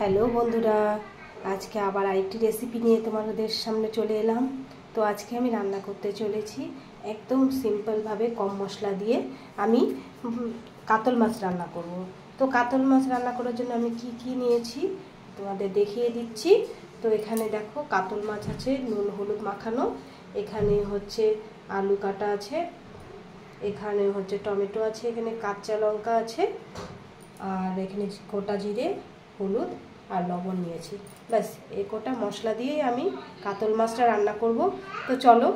Hello বন্ধুরা, আজকে আবার আরেকটি রেসিপি নিয়ে তোমাদের সামনে চলে এলাম। তো আজকে আমি রান্না করতে চলেছি একদম সিম্পলভাবে কম মশলা দিয়ে আমি কাতল মাছ রান্না করব। তো কাতল মাছ রান্না করার জন্য আমি কি নিয়েছি তোমাদের দেখিয়ে দিচ্ছি। তো এখানে দেখো কাতল মাছ আছে নুন হলুদ মাখানো, এখানে হচ্ছে আলু কাটা আছে, এখানে হচ্ছে টমেটো আছে, এখানে কাঁচা লঙ্কা আছে, আর এখানে গোটা জিরে হলুদ আর লবণ নিয়েছি। ব্যাস এই কটা মশলা দিয়ে আমি কাতল মাছটা রান্না করব। তো চলো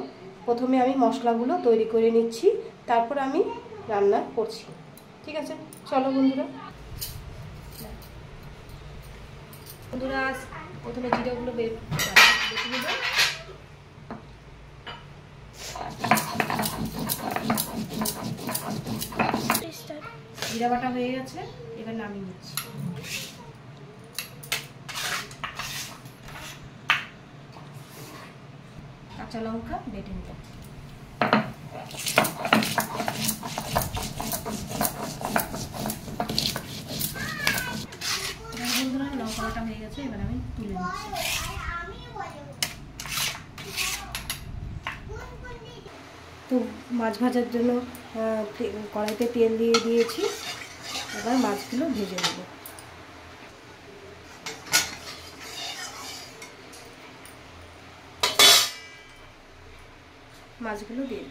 প্রথমে আমি মশলাগুলো তৈরি করে নিচ্ছি, তারপর আমি রান্না করছি। ঠিক আছে, চলো বন্ধুরা। প্রথমে জিরাগুলো বেটে নেব। জিরা বাটা হয়ে গেছে, এবার নামিয়ে নিচ্ছি। কাঁচা লঙ্কা বেটে নেব। বন্ধুরা লঙ্কা বাটা হয়ে গেছে, এবার আমি তুলে নিচ্ছি। তো মাছ ভাজার জন্য কড়াইতে তেল দিয়ে দিয়েছি, এবার মাছগুলো ভেজে নেব। মাছগুলো দিয়ে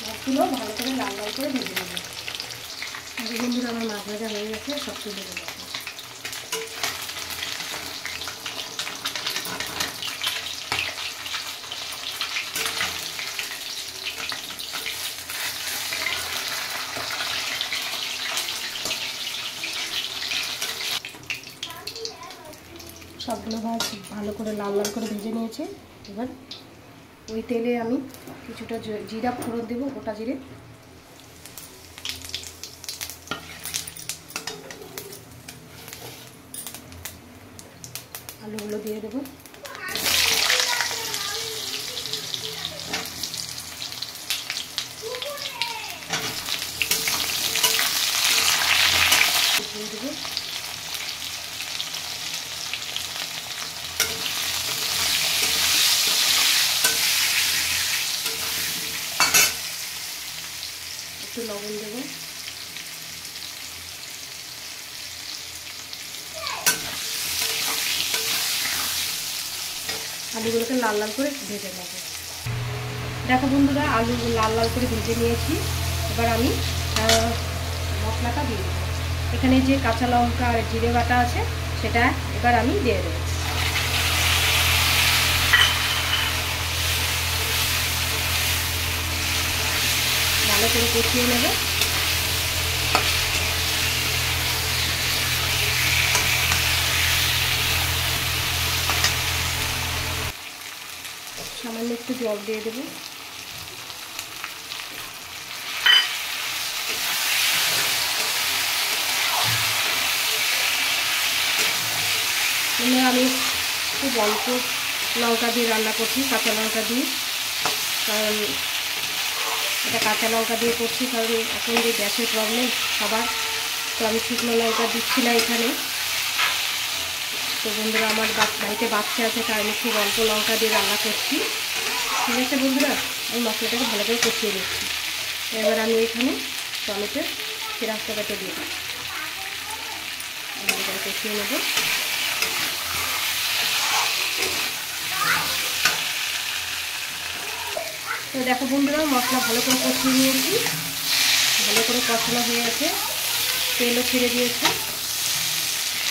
মাছগুলো ভালো করে লাল লাল করে ভেজে নেব। বন্ধুরা আমার মাছ ভাজা হয়ে গেছে, সব তুলে দেবো। সবগুলো মাছ ভালো করে লাল লাল করে ভেজে নিয়েছে। এবার ওই তেলে আমি কিছুটা জিরা ফোড়ন দেবো, গোটা জিরে, আলুগুলো দিয়ে দেবো, দিয়ে দেবো। একটু লবণ দেবো, আলুগুলোকে লাল লাল করে ভেজে নেব। দেখো বন্ধুরা, আলু লাল লাল করে ভেজে নিয়েছি। এবার আমি মশলাটা দিয়ে দেবো। এখানে যে কাঁচা লঙ্কা আর জিরে বাটা আছে সেটা এবার আমি দিয়ে দেবো। ভালো করে কষিয়ে নেব। সামান্য একটু জল দিয়ে দেবো। আমি খুব অল্প লঙ্কা দিয়ে রান্না করছি, কাঁচা লঙ্কা দিয়ে, কারণ এটা কাঁচা লঙ্কা দিয়ে করছি, কারণ এখন যে গ্যাসের প্রবলেম সবার, তো আমি শুকনো লঙ্কা দিচ্ছি না এখানে। তো বন্ধুরা আমার বাড়িতে বাচ্চা আছে, তাই আমি খুব অল্প লঙ্কা দিয়ে রান্না করছি। ঠিক আছে বন্ধুরা, আমি মশলাটাকে ভালো করে কষিয়ে নিচ্ছি। এবার আমি এখানে টমেটোর পেঁয়াজটা কেটে দিয়ে দিই, ভালো করে কষিয়ে নেব। তো দেখো বন্ধুরা, মশলা ভালো করে কষিয়ে নিয়েছি, ভালো করে কষানো হয়ে গেছে, তেলও ছেড়ে দিয়েছে।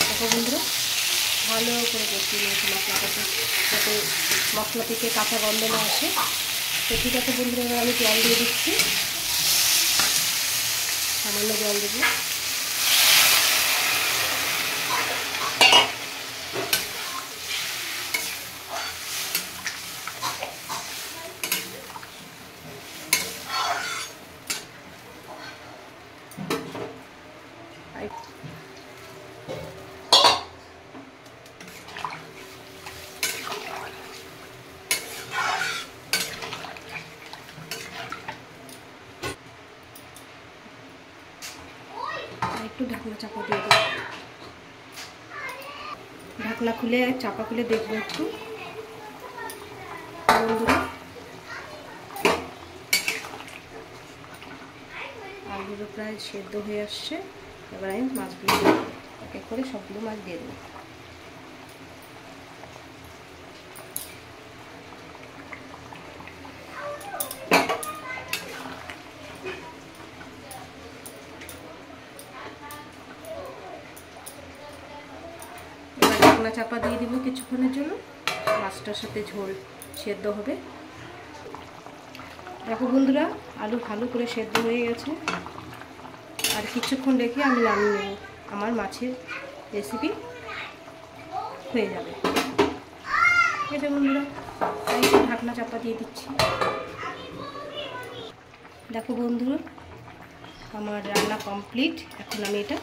দেখো বন্ধুরা, ভালো করে কষিয়ে নিয়েছি মশলাটাকে, যাতে মশলা থেকে কাঁচা গন্ধ না আসে। তো ঠিক আছে বন্ধুরা, এবার আমি জল দিয়ে দিচ্ছি, সামান্য জল দেবো। একটু ঢাকনা চাপা দিয়ে দেবো। ঢাকনা খুলে চাপা খুলে দেখবো একটু বন্ধুরা। আলুগুলো প্রায় সেদ্ধ হয়ে আসছে। এবার আমি মাছগুলো দিয়ে দেবো, এক এক করে সবগুলো মাছ দিয়ে দেবো। ঢাকনা চাপা দিয়ে দিব কিছুক্ষণের জন্য, মাছটার সাথে ঝোল সেদ্ধ হবে। দেখো বন্ধুরা, আলু ভালো করে সেদ্ধ হয়ে গেছে। আর কিছুক্ষণ রেখে আমি নামিয়ে নেব, আমার মাছের রেসিপি হয়ে যাবে। ঠিক আছে বন্ধুরা, তাই ঢাকনা চাপা দিয়ে দিচ্ছি। দেখো বন্ধুরা, আমার রান্না কমপ্লিট। এখন আমি এটা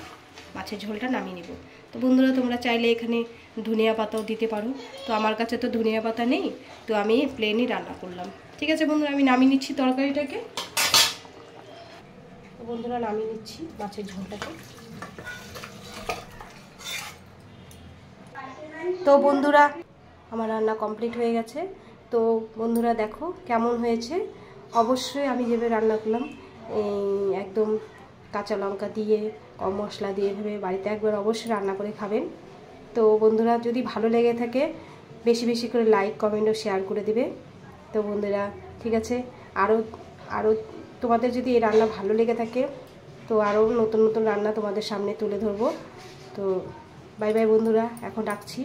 মাছের ঝোলটা নামিয়ে নেব। তো বন্ধুরা, তোমরা চাইলে এখানে ধনিয়া পাতাও দিতে পারো। তো আমার কাছে তো ধনিয়া পাতা নেই, তো আমি প্লেনই রান্না করলাম। ঠিক আছে বন্ধুরা, আমি নামিয়ে নিচ্ছি তরকারিটাকে। তো বন্ধুরা, নামিয়ে নিচ্ছি মাছের ঝোলটাকে। তো বন্ধুরা, আমার রান্না কমপ্লিট হয়ে গেছে। তো বন্ধুরা দেখো কেমন হয়েছে। অবশ্যই আমি যেভাবে রান্না করলাম একদম কাঁচা লঙ্কা দিয়ে কম মশলা দিয়ে এভাবে বাড়িতে একবার অবশ্যই রান্না করে খাবেন। তো বন্ধুরা, যদি ভালো লেগে থাকে বেশি বেশি করে লাইক কমেন্ট ও শেয়ার করে দিবে। তো বন্ধুরা ঠিক আছে, আরও তোমাদের যদি এই রান্না ভালো লেগে থাকে তো আরও নতুন নতুন রান্না তোমাদের সামনে তুলে ধরবো। তো বাই বাই বন্ধুরা, এখন রাখছি।